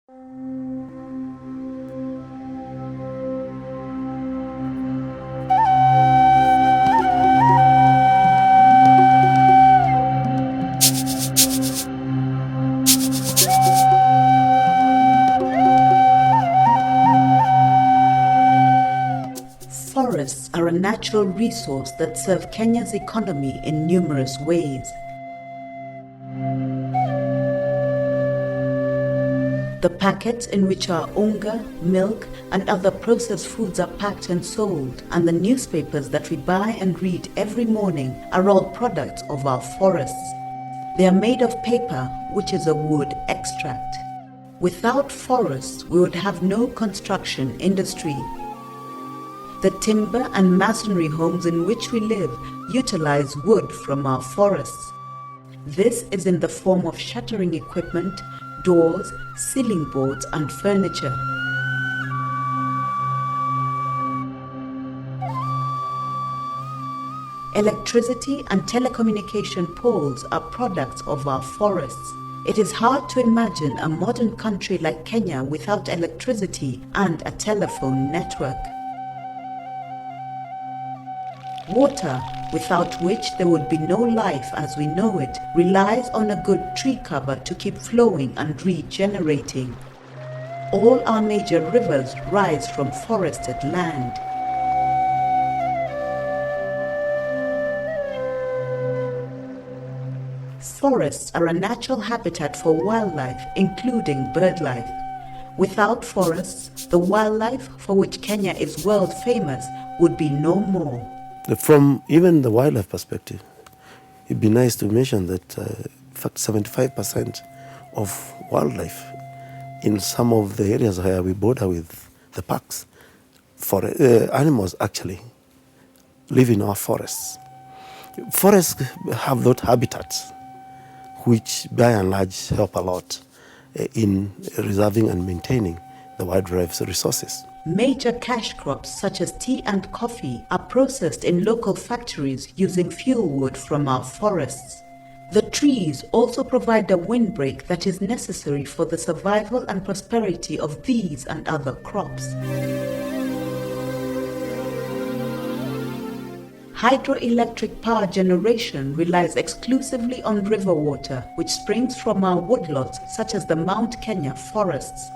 Forests are a natural resource that serve Kenya's economy in numerous ways. The packets in which our unga, milk, and other processed foods are packed and sold, and the newspapers that we buy and read every morning are all products of our forests. They are made of paper, which is a wood extract. Without forests, we would have no construction industry. The timber and masonry homes in which we live utilize wood from our forests. This is in the form of shuttering equipment, doors, ceiling boards, and furniture. Electricity and telecommunication poles are products of our forests. It is hard to imagine a modern country like Kenya without electricity and a telephone network. Water, without which there would be no life as we know it, relies on a good tree cover to keep flowing and regenerating. All our major rivers rise from forested land. Forests are a natural habitat for wildlife, including bird life. Without forests, the wildlife for which Kenya is world famous would be no more. From even the wildlife perspective, it'd be nice to mention that in fact 75% of wildlife in some of the areas where we border with the parks, for animals actually live in our forests. Forests have those habitats which by and large help a lot in reserving and maintaining the wide variety of resources. Major cash crops such as tea and coffee are processed in local factories using fuel wood from our forests. The trees also provide a windbreak that is necessary for the survival and prosperity of these and other crops. Hydroelectric power generation relies exclusively on river water, which springs from our woodlots such as the Mount Kenya forests.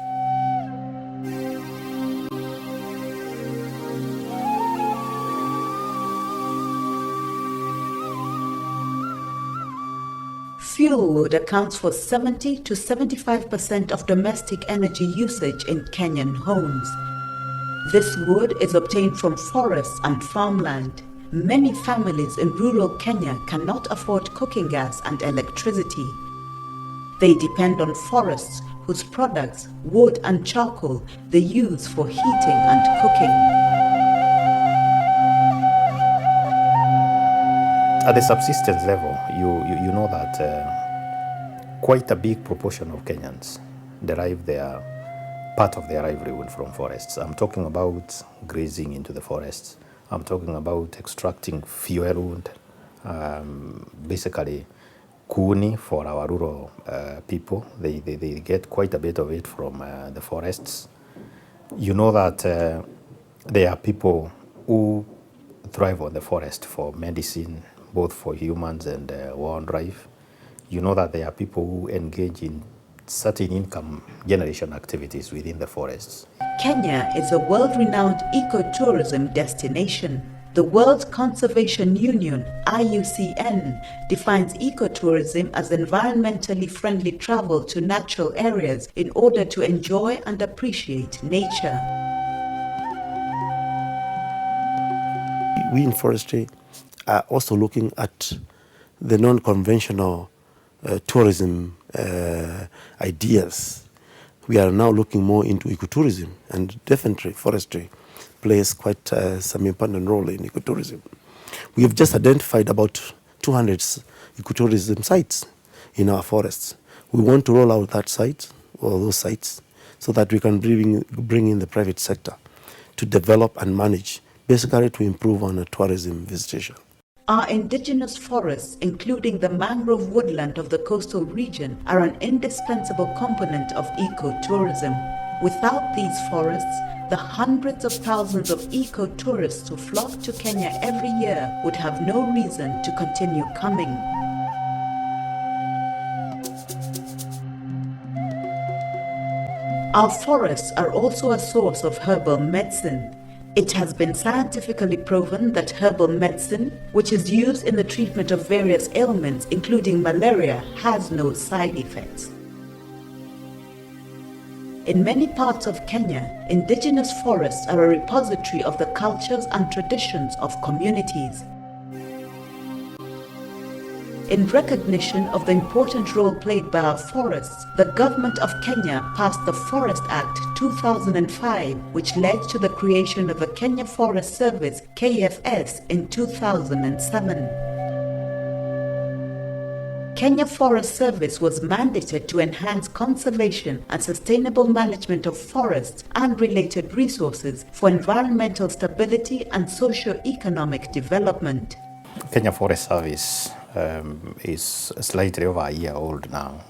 Fuel wood accounts for 70 to 75% of domestic energy usage in Kenyan homes. This wood is obtained from forests and farmland. Many families in rural Kenya cannot afford cooking gas and electricity. They depend on forests whose products, wood and charcoal, they use for heating and cooking. At the subsistence level, you know that quite a big proportion of Kenyans derive their part of their livelihood from forests. I'm talking about grazing into the forests. I'm talking about extracting fuel wood, basically kuni for our rural people. They get quite a bit of it from the forests. You know that there are people who thrive on the forest for medicine, both for humans and wildlife. You know that there are people who engage in certain income generation activities within the forests. Kenya is a world-renowned ecotourism destination. The World Conservation Union, IUCN, defines ecotourism as environmentally friendly travel to natural areas in order to enjoy and appreciate nature. We in forestry are also looking at the non-conventional tourism ideas. We are now looking more into ecotourism, and definitely forestry plays quite some important role in ecotourism. We have just identified about 200 ecotourism sites in our forests. We want to roll out that site or those sites so that we can bring in the private sector to develop and manage, basically to improve on tourism visitation. Our indigenous forests, including the mangrove woodland of the coastal region, are an indispensable component of ecotourism. Without these forests, the hundreds of thousands of eco-tourists who flock to Kenya every year would have no reason to continue coming. Our forests are also a source of herbal medicine. It has been scientifically proven that herbal medicine, which is used in the treatment of various ailments including malaria, has no side effects. In many parts of Kenya, indigenous forests are a repository of the cultures and traditions of communities. In recognition of the important role played by our forests, the government of Kenya passed the Forest Act 2005, which led to the creation of the Kenya Forest Service (KFS) in 2007. Kenya Forest Service was mandated to enhance conservation and sustainable management of forests and related resources for environmental stability and socio-economic development. Kenya Forest Service is slightly over a year old now,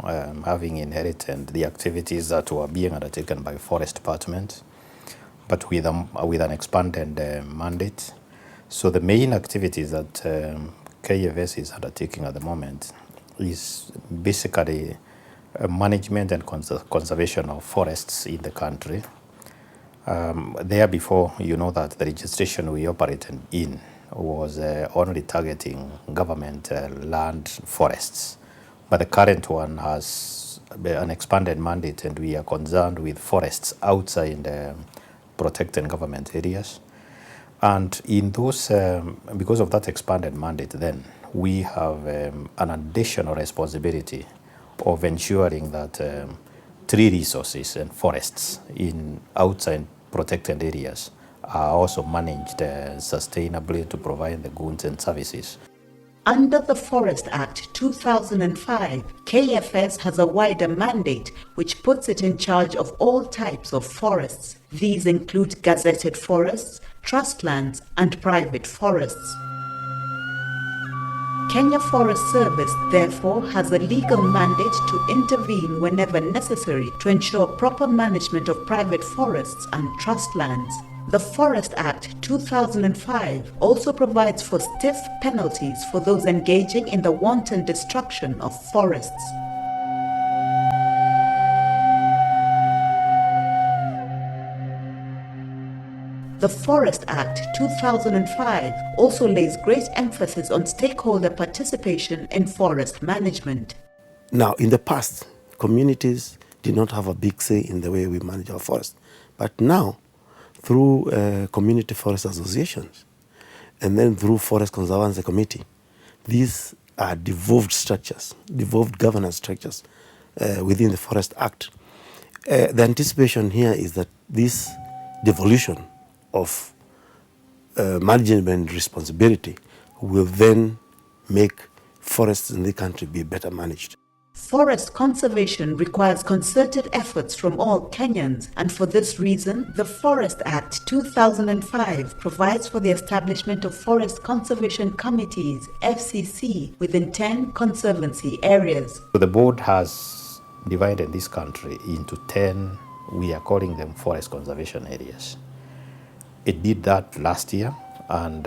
having inherited the activities that were being undertaken by Forest Department, but with an expanded mandate. So the main activities that KFS is undertaking at the moment is basically management and conservation of forests in the country. There before, you know that the registration we operated in was only targeting government land forests, but the current one has an expanded mandate, and we are concerned with forests outside protected government areas. And in those, because of that expanded mandate, then we have an additional responsibility of ensuring that tree resources and forests in outside protected areas are also managed sustainably to provide the goods and services. Under the Forest Act 2005, KFS has a wider mandate which puts it in charge of all types of forests. These include gazetted forests, trust lands, and private forests. Kenya Forest Service, therefore, has a legal mandate to intervene whenever necessary to ensure proper management of private forests and trust lands. The Forest Act 2005 also provides for stiff penalties for those engaging in the wanton destruction of forests. The Forest Act 2005 also lays great emphasis on stakeholder participation in forest management. Now, in the past, communities did not have a big say in the way we manage our forests. But now, through community forest associations and then through Forest Conservancy Committee, these are devolved structures, devolved governance structures within the Forest Act. The anticipation here is that this devolution of management responsibility will then make forests in the country be better managed. Forest conservation requires concerted efforts from all Kenyans, and for this reason, the Forest Act 2005 provides for the establishment of Forest Conservation Committees, FCC, within 10 conservancy areas. So the board has divided this country into 10, we are calling them forest conservation areas. It did that last year, and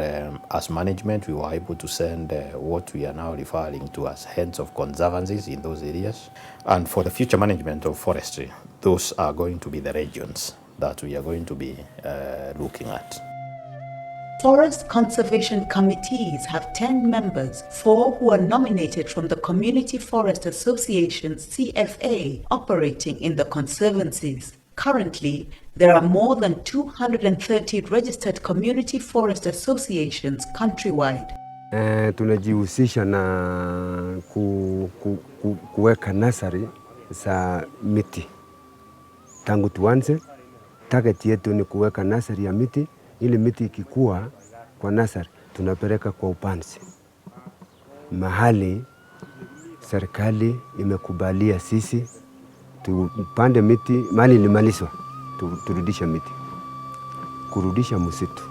as management, we were able to send what we are now referring to as heads of conservancies in those areas. And for the future management of forestry, those are going to be the regions that we are going to be looking at. Forest Conservation Committees have 10 members, 4 who are nominated from the Community Forest Associations (CFA) operating in the conservancies. Currently, there are more than 230 registered community forest associations countrywide. Tunajihusisha na kuweka nasari za miti. Tangu tuanze, target yetu ni kuweka nasari ya miti, ili miti ikikua kwa nasari tunapeleka kwa upanzi. Mahali serikali imekubalia sisi tupande miti, mali ilimalizwa, turudisha miti, kurudisha msitu.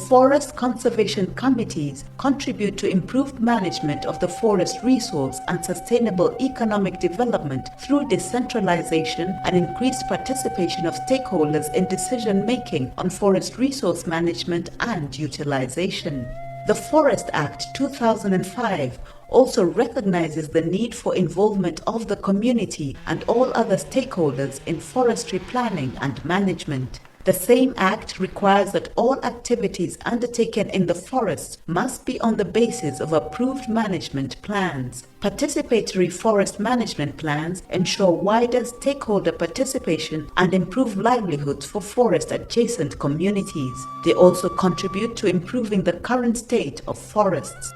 forest conservation committees contribute to improved management of the forest resource and sustainable economic development through decentralization and increased participation of stakeholders in decision-making on forest resource management and utilization. The Forest Act 2005 also recognizes the need for involvement of the community and all other stakeholders in forestry planning and management. The same act requires that all activities undertaken in the forests must be on the basis of approved management plans. Participatory forest management plans ensure wider stakeholder participation and improve livelihoods for forest adjacent communities. They also contribute to improving the current state of forests.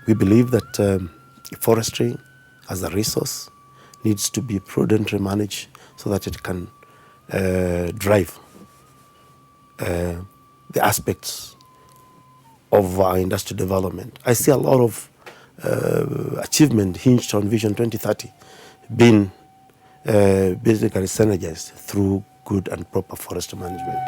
We believe that forestry as a resource needs to be prudently managed so that it can drive the aspects of our industrial development. I see a lot of achievement hinged on Vision 2030 being basically synergized through good and proper forest management.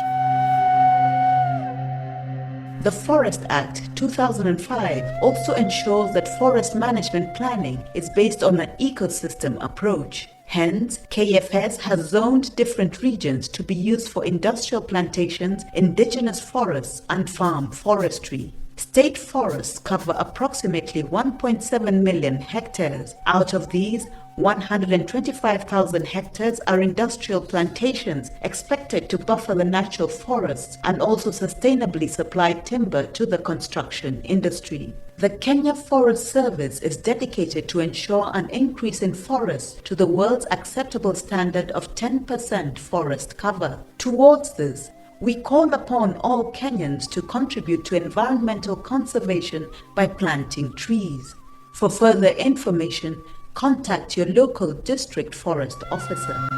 The Forest Act 2005 also ensures that forest management planning is based on an ecosystem approach. Hence, KFS has zoned different regions to be used for industrial plantations, indigenous forests, and farm forestry. State forests cover approximately 1.7 million hectares. Out of these, 125,000 hectares are industrial plantations expected to buffer the natural forests and also sustainably supply timber to the construction industry. The Kenya Forest Service is dedicated to ensure an increase in forests to the world's acceptable standard of 10% forest cover. Towards this, we call upon all Kenyans to contribute to environmental conservation by planting trees. For further information, contact your local district forest officer.